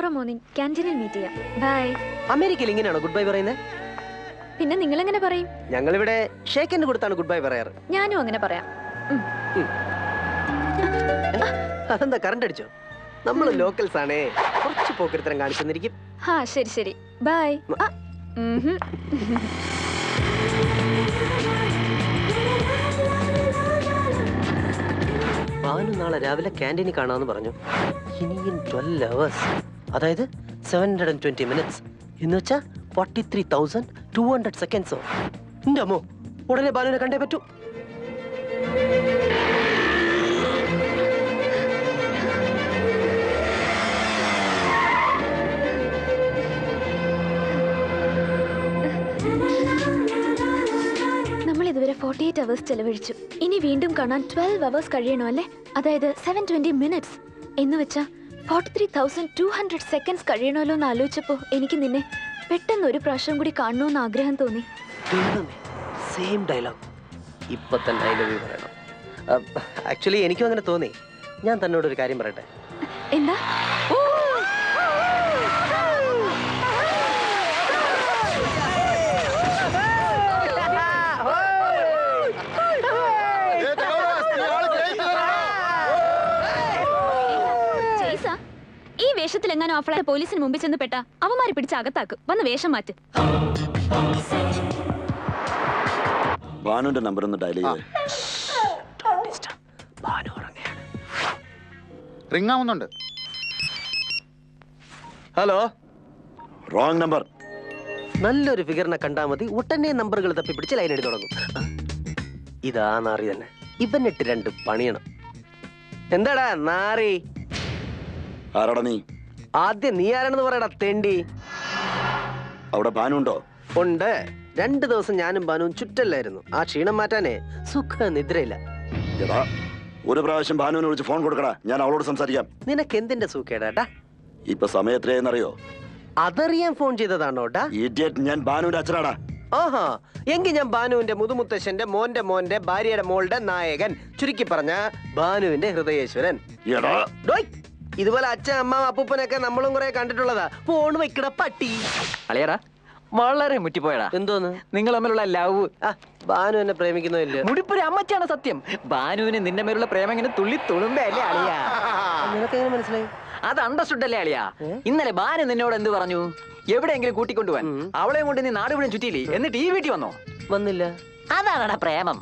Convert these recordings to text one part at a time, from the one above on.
Tomorrow morning ക്യാൻറ്റീനിൽ meet ചെയ്യാം. By. അമേരിക്കയിൽ ഇങ്ങനെയാണോ ഗുഡ് ബൈ പറയുന്നത്? പിന്നെ നിങ്ങൾ എങ്ങനെ പറയും? ഞങ്ങൾ ഇവിടെ ഷേക്ക് ഹാൻഡ് കൊടുത്താണ് ഗുഡ് ബൈ പറയാറ്. ഞാനും അങ്ങനെ പറയാം. അതെന്താ കറണ്ട് അടിച്ചോ? നമ്മൾ ലോക്കൽസ് ആണേ, കുറച്ച് പോക്കരുത്തരം കാണിച്ചെന്നിരിക്കും. ഹാ ശരി ശരി ബൈ. ഭാനു നാളെ രാവിലെ ക്യാൻറ്റീനിൽ കാണാമെന്ന് പറഞ്ഞു. ഇനിയും 12 hours, അതായത് 720 minutes എന്ന് വെച്ചാൽ 43,200 seconds. എന്റെ അമ്മോ, ഉടനെ ഭാനുവിനെ കണ്ടേ പറ്റൂ. ഇതുവരെ 48 hours ചെലവഴിച്ചു. ഇനി വീണ്ടും കാണാൻ 12 hours കഴിയണോ അല്ലേ? അതായത് 720 minutes എന്ന് വെച്ചാ 43,200 seconds കഴിയണമല്ലോ എന്ന് ആലോചിച്ചപ്പോ എനിക്ക് നിന്നെ പെട്ടെന്ന് ഒരു പ്രാവശ്യം കൂടി കാണണമെന്ന് ആഗ്രഹം തോന്നി. സെയിം ഡയലോഗ് ഇപ്പൊ തന്നെ ഐ ലവ് യു പറയണം. ആക്ച്വലി എനിക്കും അങ്ങനെ തോന്നി. ഞാൻ തന്നോട് ഒരു കാര്യം പറയട്ടെ. എന്താ? ഈ വേഷത്തിലെങ്ങാനും ആ ഫ്ലാറ്റ് പോലീസിന് മുമ്പിൽ ചെന്ന് പെട്ട അവന്മാരെ പിടിച്ച് അകത്താക്കും. വന്ന് വേഷം മാറ്റ്. ഭാനുവിന്റെ നമ്പർ ഒന്ന് ഡയൽ ചെയ്യ്. റിംഗ് ആവുന്നുണ്ട്. ഹലോ. Wrong number. നല്ലൊരു ഫിഗറിനെ കണ്ടാൽ മതി, ഒട്ടനെ നമ്പറുകൾ തപ്പി പിടിച്ച് ലൈൻ എഴുതി തുടങ്ങും. ഇതാ നാറി തന്നെ. ഇവന്നിട്ട് 2 പണിയണം. എന്താടാ നാറി? ആരാടാ നീ? ആദ്യം നീ ആരാണെന്ന് പറയടാ തെണ്ടി. അവിടെ ഭാനു ഉണ്ടോ? ഉണ്ട്. 2 ദിവസം ഞാനും ഭാനുവും ചുറ്റല്ലായിരുന്നു. ആ ക്ഷീണം മാറ്റാനേ സുഖ നിദ്രയില്ല. ഒരു പ്രാവശ്യം ഭാനുവിനെ വിളിച്ച് ഫോൺ കൊടുക്കടാ, ഞാൻ അവളോട് സംസാരിക്കാം. നിനക്ക് എന്തിന്റെ സൂക്കേടാ? ഇപ്പൊ സമയം എത്രയെന്നറിയോ? അതറിയാൻ ഫോൺ ചെയ്തതാണോട്ടാ? ഞാൻ ഭാനുവിന്റെ അച്ഛനാടാ. ആഹാ, എങ്കിൽ ഞാൻ ഭാനുവിന്റെ മുതുമുത്തശ്ശന്റെ മോന്റെ മോന്റെ ഭാര്യയുടെ മോളുടെ നായകൻ, ചുരുക്കി പറഞ്ഞ ഭാനുവിന്റെ ഹൃദയേശ്വരൻ. ഇതുപോലെ അച്ഛൻ അമ്മ അപ്പൂപ്പനൊക്കെ നമ്മളും കുറെ കണ്ടിട്ടുള്ളതാ. ഫോൺ വെക്കട പട്ടി. അളിയടാ വളരെ മുറ്റിപ്പോയടാ. എന്തോന്ന്? നിങ്ങൾ തമ്മിലുള്ള ലവ്. ഭാനു എന്നെ പ്രേമിക്കുന്നില്ല. മുടിപ്പൊരു അമ്മച്ചാണ് സത്യം. ഭാനുവിന് നിന്റെ മേലുള്ള പ്രേമം ഇങ്ങനെ തുള്ളി തുളുമ്പേ അല്ലേ അളിയാ? നിനക്ക് എങ്ങനെ മനസ്സിലായി? അത് അണ്ടർസ്റ്റുഡ് അല്ലേ അളിയാ? ഇന്നലെ ഭാനു നിന്നോട് എന്ത് പറഞ്ഞു? എവിടെയെങ്കിലും കൂട്ടിക്കൊണ്ടുപോവാൻ. അവളെയും കൊണ്ട് നീ നാട് മുഴുവൻ ചുറ്റിയില്ലേ? എന്നിട്ട് ഈ വീട്ടിൽ വന്നോ? വന്നില്ല. അതാണടാ പ്രേമം.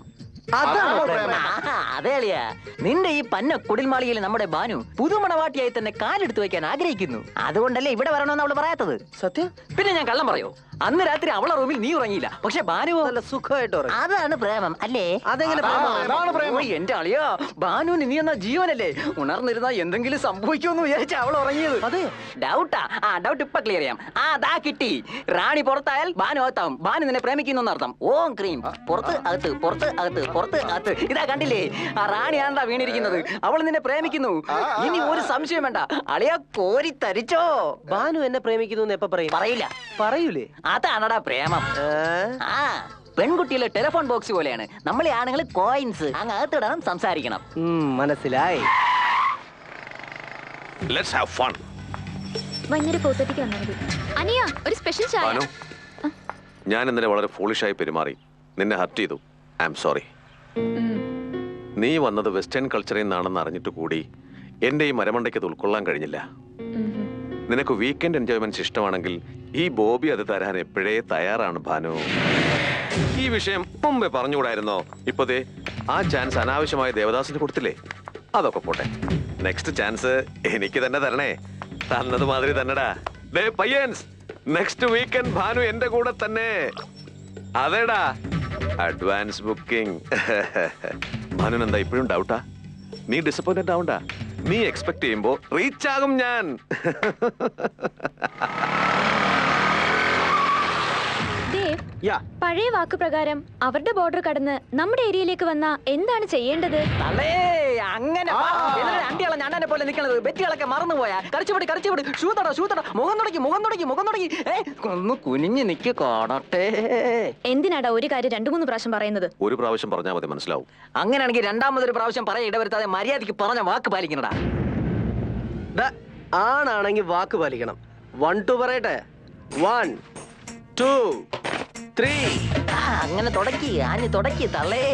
അതെ അളിയാ, നിന്റെ ഈ പന്ന കുടിൽമാളിയിൽ നമ്മുടെ ഭാനു പുതുമണവാട്ടിയായി തന്നെ കാലെടുത്ത് വെക്കാൻ ആഗ്രഹിക്കുന്നു. അതുകൊണ്ടല്ലേ ഇവിടെ വരണമെന്ന് അവള് പറയാത്തത്. സത്യം? പിന്നെ ഞാൻ കള്ളം പറയോ? അന്ന് രാത്രി അവളെ റൂമിൽ നീ ഉറങ്ങിയില്ല, പക്ഷെ ഭാനു നല്ല സുഖമായിട്ട് ഉറങ്ങി. അതാണ് പ്രേമം അല്ലേ? അതെങ്ങനെ? എന്റെ അളിയാ, ഭാനുവിന് നീ എന്നാ ജീവനല്ലേ? ഉണർന്നിരുന്നാ എന്തെങ്കിലും സംഭവിക്കുമെന്ന് വിചാരിച്ച അവൾ ഉറങ്ങിയത്. അതെ, ഡൗട്ടാ? ആ ഡൗട്ട് ഇപ്പൊ ക്ലിയർ ചെയ്യാം. ദാ കിട്ടി. റാണി പുറത്തായാൽ ഭാനു അകത്താവും. ഭാനു നിന്നെ പ്രേമിക്കുന്നു അർത്ഥം. ഓം ക്രീം. പുറത്ത് അകത്ത്, പുറത്ത് അകത്ത്, പുറത്ത് അകത്ത്. ഇതാ കണ്ടില്ലേ, ആ റാണിയാണ്ടാ വീണിരിക്കുന്നത്. അവൾ നിന്നെ പ്രേമിക്കുന്നു. ഇനി ഒരു സംശയം വേണ്ട. അളിയാ കോരി തരിച്ചോ. ഭാനു എന്നെ പ്രേമിക്കുന്നു എപ്പ പറയും? പറയില്ല. പറയൂലേ? അതാണടാ പ്രേമം. പെൺകുട്ടിയിലെ ടെലിഫോൺ ബോക്സ് പോലെയാണ്. നമ്മളെ ആണുങ്ങൾ കോയിൻസ്. അങ്ങ് അകത്തിടണം, സംസാരിക്കണം. മനസ്സിലായി. Let's have fun. ഭയങ്കര പോത്തറ്റിക്ക് വന്നാൽ മതി. അനിയ ഒരു സ്പെഷ്യൽ ചായ. ഞാൻ ഇന്നലെ വളരെ ഫോളിഷായി പെരുമാറി, നിന്നെ ഹർട്ട് ചെയ്തു. I am sorry. നീ വന്നത് വെസ്റ്റേൺ കൾച്ചറിൽ നിന്നാണെന്ന് അറിഞ്ഞിട്ട് കൂടി എന്റെ ഈ മരമണ്ടയ്ക്ക് അത് ഉൾക്കൊള്ളാൻ കഴിഞ്ഞില്ല. നിനക്ക് വീക്കെൻഡ് എൻജോയ്മെന്റ്സ് ഇഷ്ടമാണെങ്കിൽ ഈ ബോബി അത് തരാൻ എപ്പോഴേ തയ്യാറാണ് ഭാനു. ഈ വിഷയം മുമ്പേ പറഞ്ഞുകൂടായിരുന്നോ? ഇപ്പതേ ആ ചാൻസ് അനാവശ്യമായ ദേവദാസിന് കൊടുത്തില്ലേ? അതൊക്കെ പോട്ടെ, നെക്സ്റ്റ് ചാൻസ് എനിക്ക് തന്നെ തരണേ. തന്നത് മാതിരി തന്നെടാ. പയ്യൻസ്, നെക്സ്റ്റ് വീക്കെൻഡ് ഭാനു എന്റെ കൂടെ തന്നെ. അതേടാ, അഡ്വാൻസ് ബുക്കിംഗ്. ഭാനു എന്താ ഇപ്പോഴും ഡൗട്ടാ? നീ ഡിസപ്പോയിന്റഡ് ആവണ്ട. നീ എക്സ്പെക്ട് ചെയ്യുമ്പോ റീച്ച് ആകും ഞാൻ. പഴയ വാക്ക് പ്രകാരം അവരുടെ ബോർഡർ കടന്ന് നമ്മുടെ ഏരിയയിലേക്ക് വന്ന എന്താണ് ചെയ്യേണ്ടത്? അങ്ങനെ അണ്ണനെ പോലെ നിൽക്കണത് ബെറ്റികളൊക്കെ മറന്നുപോയാ? കരച്ചുപിടി കരച്ചുപിടി, ഷൂതട ഷൂതട, മുഖം തുടങ്ങി മുഖം തുടങ്ങി മുഖം തുടങ്ങി. ഒന്ന് കുനിഞ്ഞു നിക്ക് കാണട്ടെ. എന്തിനാടാ ഒരു കാര്യം 2-3 പ്രാവശ്യം പറയുന്നത്? ഒരു പ്രാവശ്യം പറഞ്ഞാൽ മതി, മനസ്സിലാവും. അങ്ങനെയാണെങ്കിൽ 2ാമതൊരു പ്രാവശ്യം പറയാൻ ഇടവരുത്താതെ മര്യാദയ്ക്ക് പറഞ്ഞ വാക്ക് പാലിക്കണടാ. ആണാണെങ്കിൽ വാക്ക് പാലിക്കണം. 1 2 പറയട്ടെ. 1 2 3. അങ്ങനെ തുടക്കി ആഞ്ഞ് തുടക്കി തള്ളേ.